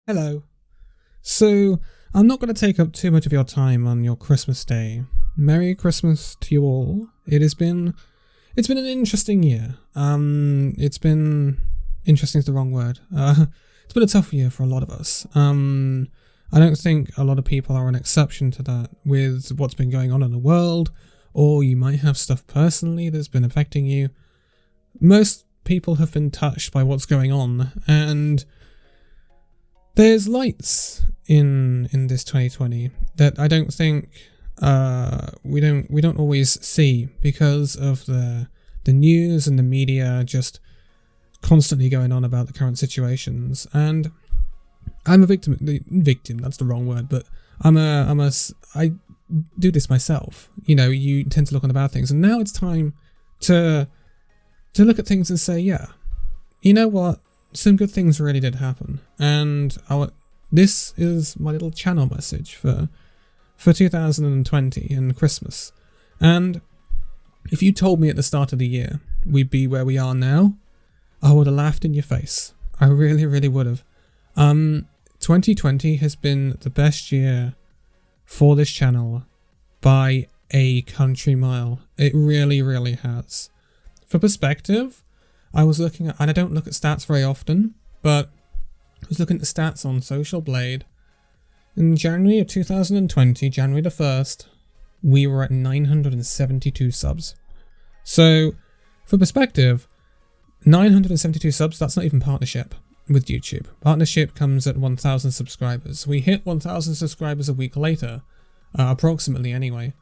Hello. So, I'm not going to take up too much of your time on your Christmas day. Merry Christmas to you all. It's been an interesting year. Interesting is the wrong word. It's been a tough year for a lot of us. I don't think a lot of people are an exception to that with what's been going on in the world, or you might have stuff personally that's been affecting you. Most people have been touched by what's going on, and there's lights in this 2020 that I don't think we don't always see because of the news and the media just constantly going on about the current situations. And I'm a victim. That's the wrong word, but I do this myself. You tend to look on the bad things, and now it's time to look at things and say, yeah, you know what? Some good things really did happen, and this is my little channel message for 2020 and Christmas. And if you told me at the start of the year we'd be where we are now, I would have laughed in your face. I really, really would have. 2020 has been the best year for this channel by a country mile. It really, really has. For perspective, I was looking at, and I don't look at stats very often, but I was looking at the stats on Social Blade. In January of 2020, January the 1st, we were at 972 subs. So, for perspective, 972 subs, that's not even partnership with YouTube. Partnership comes at 1,000 subscribers. We hit 1,000 subscribers a week later, approximately anyway.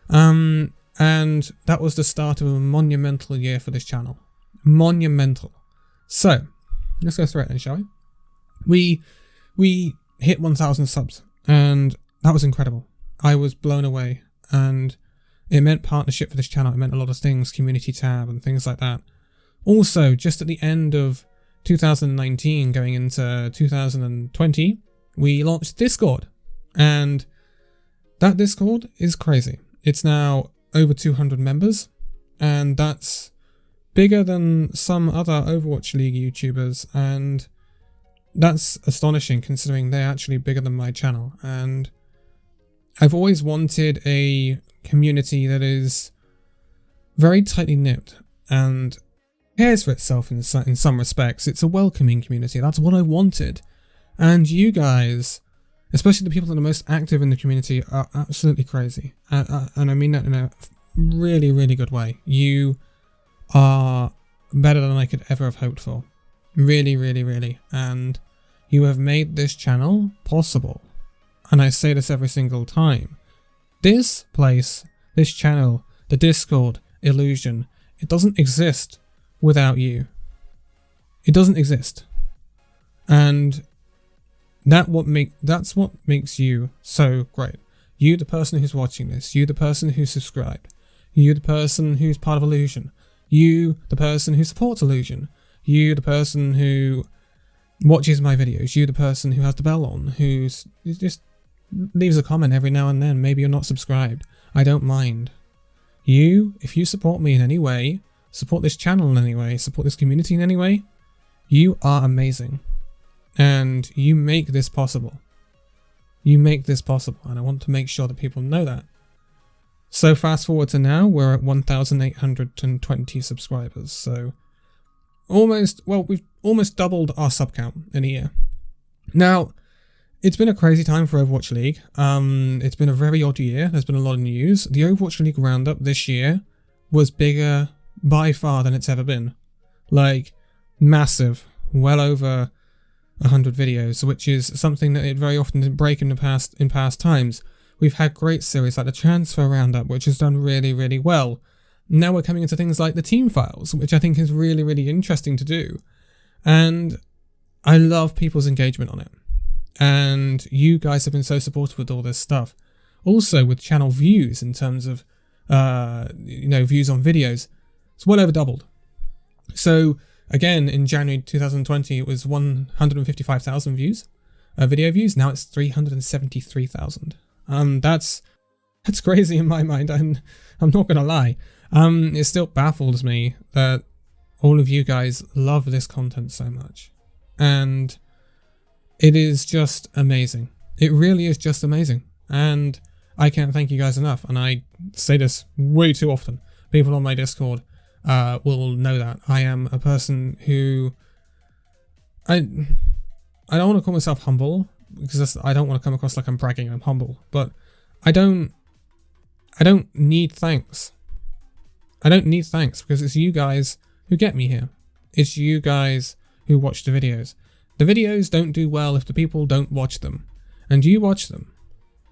And that was the start of a monumental year for this channel. Monumental. So, let's go through it then, shall we? We hit 1,000 subs, and that was incredible. I was blown away, and it meant partnership for this channel. It meant a lot of things, community tab and things like that. Also, just at the end of 2019, going into 2020, we launched Discord, and that Discord is crazy. It's now over 200 members, and that's bigger than some other Overwatch League YouTubers, and that's astonishing considering they're actually bigger than my channel. And I've always wanted a community that is very tightly knit and cares for itself in some respects. It's a welcoming community. That's what I wanted. And you guys, especially the people that are most active in the community, are absolutely crazy. And I mean that in a really, really good way. You are better than I could ever have hoped for. Really, really, really. And you have made this channel possible. And I say this every single time. This place, this channel, the Discord, Illusion, it doesn't exist without you. It doesn't exist. And that's what makes you so great. You, the person who's watching this. You, the person who's subscribed. You, the person who's part of Illusion. You, the person who supports Illusion. You, the person who watches my videos. You, the person who has the bell on, who just leaves a comment every now and then. Maybe you're not subscribed. I don't mind. You, if you support me in any way, support this channel in any way, support this community in any way, you are amazing. And you make this possible. You make this possible, and I want to make sure that people know that. So fast forward to now, we're at 1,820 subscribers. So we've almost doubled our sub count in a year. Now, it's been a crazy time for Overwatch League. It's been a very odd year. There's been a lot of news. The Overwatch League roundup this year was bigger by far than it's ever been. Like, massive. Well over 100 videos, which is something that it very often didn't break in past times. We've had great series like the Transfer Roundup, which has done really, really well. Now we're coming into things like the Team Files, which I think is really, really interesting to do. And I love people's engagement on it. And you guys have been so supportive with all this stuff. Also with channel views in terms of, views on videos. It's well over doubled. So again, in January 2020, it was 155,000 views, video views. Now it's 373,000. That's crazy in my mind. I'm not gonna lie. It still baffles me that all of you guys love this content so much, and It is just amazing. It really is just amazing. And I can't thank you guys enough. And I say this way too often. People on my Discord will know that. I am a person who... I don't want to call myself humble, because I don't want to come across like I'm bragging. I'm humble. But I don't need thanks. I don't need thanks, because it's you guys who get me here. It's you guys who watch the videos. The videos don't do well if the people don't watch them. And you watch them.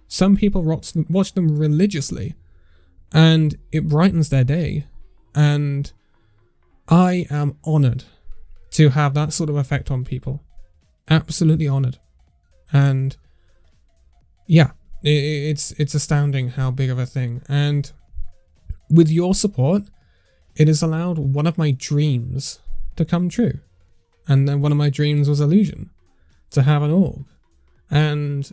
Some people watch them religiously, and it brightens their day. And I am honoured to have that sort of effect on people. Absolutely honoured. And yeah, it's astounding how big of a thing. And with your support, it has allowed one of my dreams to come true. And then one of my dreams was Illusion, to have an org. And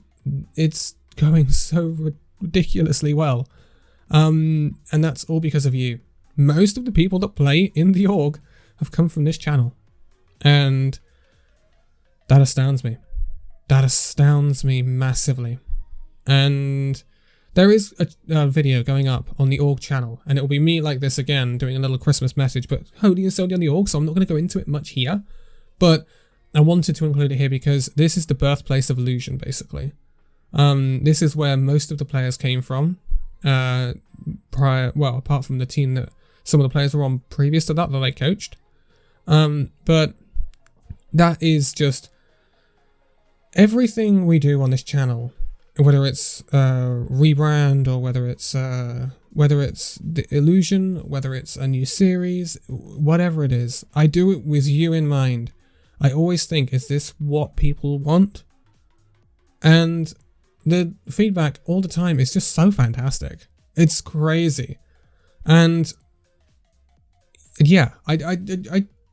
it's going so ridiculously well. And that's all because of you. Most of the people that play in the org have come from this channel. And that astounds me. That astounds me massively. And there is a video going up on the org channel, and it will be me like this again, doing a little Christmas message, but holy and solely on the org, so I'm not going to go into it much here. But I wanted to include it here because this is the birthplace of Illusion, basically. This is where most of the players came from, apart from the team that some of the players were on previous to that I coached. But that is just everything we do on this channel, whether it's rebrand or whether it's the Illusion, whether it's a new series, whatever it is, I do it with you in mind. I always think, is this what people want? And the feedback all the time is just so fantastic. It's crazy. And yeah, I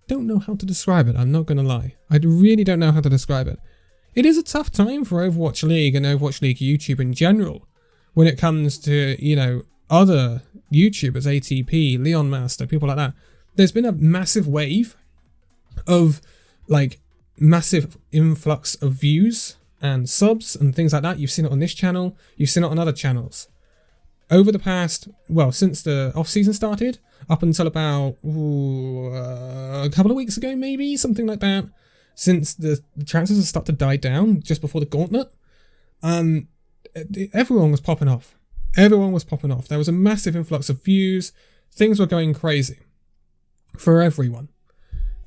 don't know how to describe it. I'm not going to lie. I really don't know how to describe it. It is a tough time for Overwatch League and Overwatch League YouTube in general when it comes to, other YouTubers, ATP, Leon Master, people like that. There's been a massive wave of, massive influx of views and subs and things like that. You've seen it on this channel. You've seen it on other channels. Over the past, since the off-season started, up until about a couple of weeks ago, maybe, something like that, since the transfers have started to die down just before the gauntlet, everyone was popping off. Everyone was popping off. There was a massive influx of views. Things were going crazy for everyone.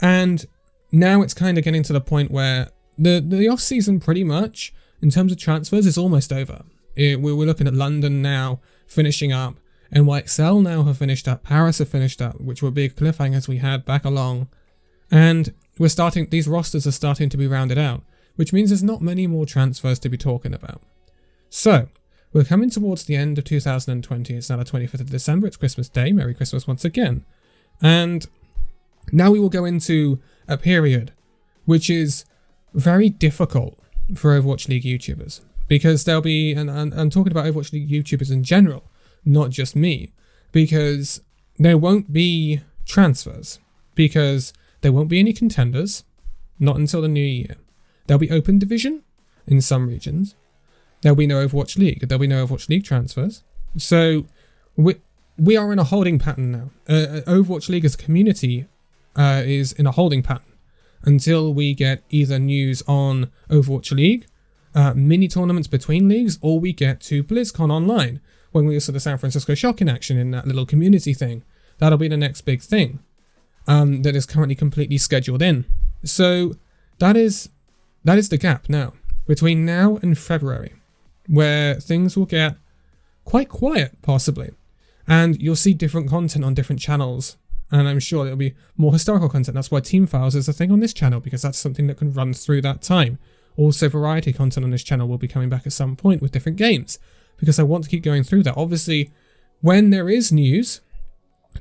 And now it's kind of getting to the point where the off-season pretty much, in terms of transfers, is almost over. We're looking at London now finishing up. NYXL now have finished up. Paris have finished up, which were big cliffhangers we had back along. And these rosters are starting to be rounded out, which means there's not many more transfers to be talking about. So, we're coming towards the end of 2020. It's now the 25th of December. It's Christmas Day. Merry Christmas once again. And now we will go into a period which is very difficult for Overwatch League YouTubers, because there'll be, and I'm talking about Overwatch League YouTubers in general, not just me, because there won't be transfers, because there won't be any contenders, not until the new year. There'll be open division in some regions. There'll be no Overwatch League. There'll be no Overwatch League transfers. So we are in a holding pattern now. Overwatch League as a community is in a holding pattern until we get either news on Overwatch League, mini tournaments between leagues, or we get to BlizzCon Online, when we saw the San Francisco Shock in action in that little community thing. That'll be the next big thing that is currently completely scheduled in. So that is the gap now, between now and February, where things will get quite quiet, possibly. And you'll see different content on different channels. And I'm sure there'll be more historical content. That's why Team Files is a thing on this channel, because that's something that can run through that time. Also, variety content on this channel will be coming back at some point with different games, because I want to keep going through that. Obviously, when there is news,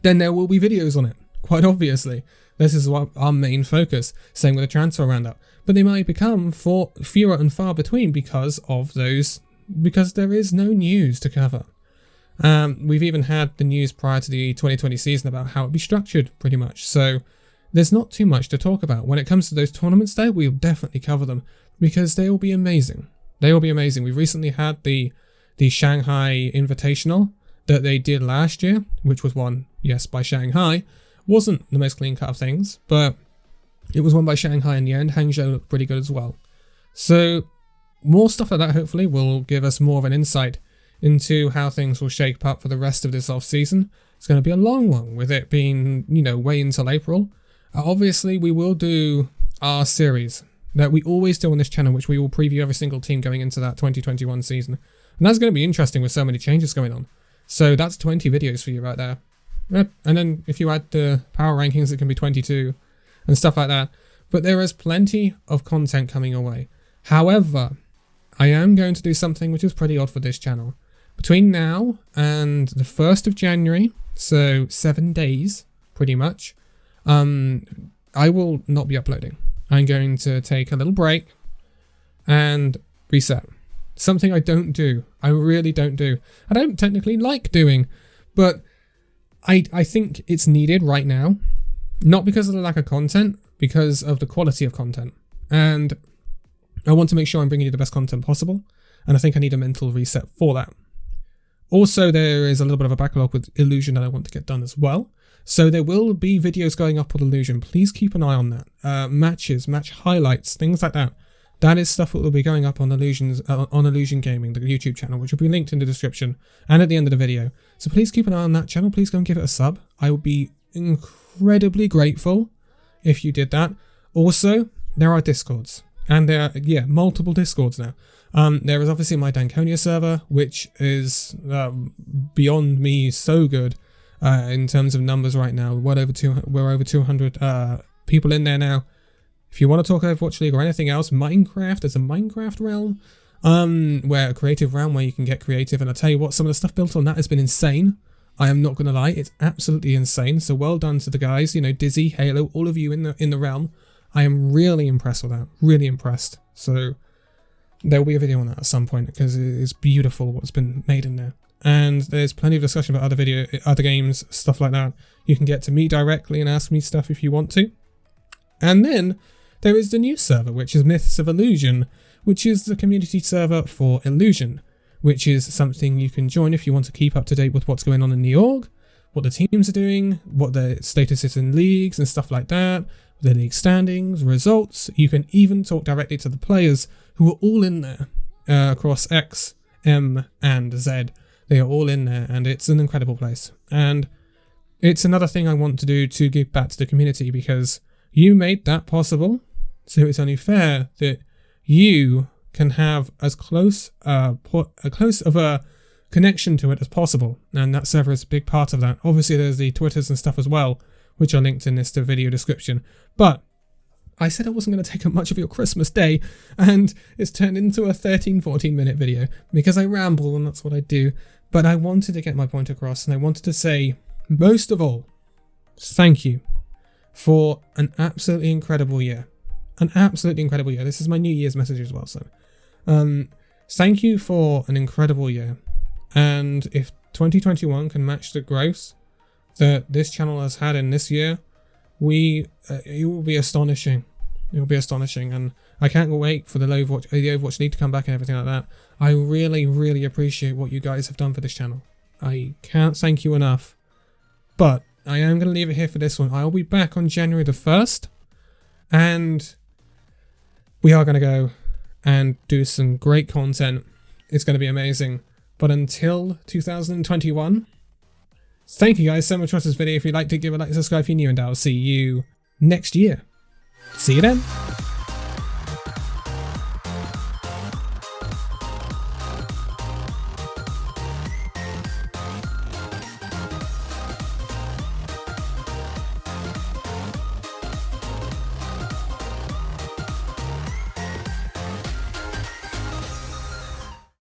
then there will be videos on it, quite obviously. This is our main focus, same with the transfer roundup. But they might become fewer and far between because there is no news to cover. We've even had the news prior to the 2020 season about how it'd be structured, pretty much. So there's not too much to talk about. When it comes to those tournaments, though, we'll definitely cover them. because they will be amazing. They will be amazing. We recently had the Shanghai Invitational that they did last year, which was won, yes, by Shanghai. Wasn't the most clean cut of things, but it was won by Shanghai in the end. Hangzhou looked pretty good as well. So more stuff like that hopefully will give us more of an insight into how things will shape up for the rest of this off-season. It's going to be a long one, with it being, way until April. Obviously, we will do our series that we always do on this channel, which we will preview every single team going into that 2021 season. And that's going to be interesting with so many changes going on. So that's 20 videos for you right there. Yep. And then if you add the power rankings, it can be 22 and stuff like that. But there is plenty of content coming your way. However, I am going to do something which is pretty odd for this channel. Between now and the 1st of January, so 7 days, pretty much, I will not be uploading. I'm going to take a little break and reset. Something I don't do. I really don't do. I don't technically like doing, but I think it's needed right now. Not because of the lack of content, because of the quality of content. And I want to make sure I'm bringing you the best content possible. And I think I need a mental reset for that. Also, there is a little bit of a backlog with Illusion that I want to get done as well. So there will be videos going up with Illusion. Please keep an eye on that. Matches, match highlights, things like that. That is stuff that will be going up on Illusion Gaming, the YouTube channel, which will be linked in the description and at the end of the video. So please keep an eye on that channel. Please go and give it a sub. I would be incredibly grateful if you did that. Also, there are Discords. And there are, multiple Discords now. There is obviously my Danconia server, which is beyond me so good in terms of numbers right now. We're over 200 people in there now. If you want to talk Overwatch League or anything else, Minecraft, there's a Minecraft realm, where a creative realm where you can get creative. And I'll tell you what, some of the stuff built on that has been insane. I am not going to lie, it's absolutely insane. So well done to the guys, Dizzy, Halo, all of you in the realm. I am really impressed with that, really impressed. So there will be a video on that at some point because it is beautiful what's been made in there. And there's plenty of discussion about other games, stuff like that. You can get to me directly and ask me stuff if you want to. And then there is the new server, which is Myths of Illusion, which is the community server for Illusion, which is something you can join if you want to keep up to date with what's going on in the org, what the teams are doing, what their status is in leagues and stuff like that, the league standings, results. You can even talk directly to the players who are all in there across X, M, and Z. They are all in there, and it's an incredible place. And it's another thing I want to do to give back to the community because you made that possible. So it's only fair that you can have as close of a connection to it as possible. And that server is a big part of that. Obviously, there's the Twitters and stuff as well, which are linked in this video description. But I said I wasn't going to take up much of your Christmas day, and it's turned into a 13-14 minute video because I ramble and that's what I do. But I wanted to get my point across, and I wanted to say, most of all, thank you for an absolutely incredible year. An absolutely incredible year. This is my New Year's message as well. So thank you for an incredible year. And if 2021 can match the growth that this channel has had in this year, it will be astonishing. It will be astonishing, and I can't wait for the Overwatch League to come back and everything like that. I really, really appreciate what you guys have done for this channel. I can't thank you enough. But I am going to leave it here for this one. I'll be back on January the 1st, and we are going to go and do some great content. It's going to be amazing. But until 2021, thank you guys so much for watching this video. If you liked it, give it a like, subscribe if you're new, and I'll see you next year. See you then.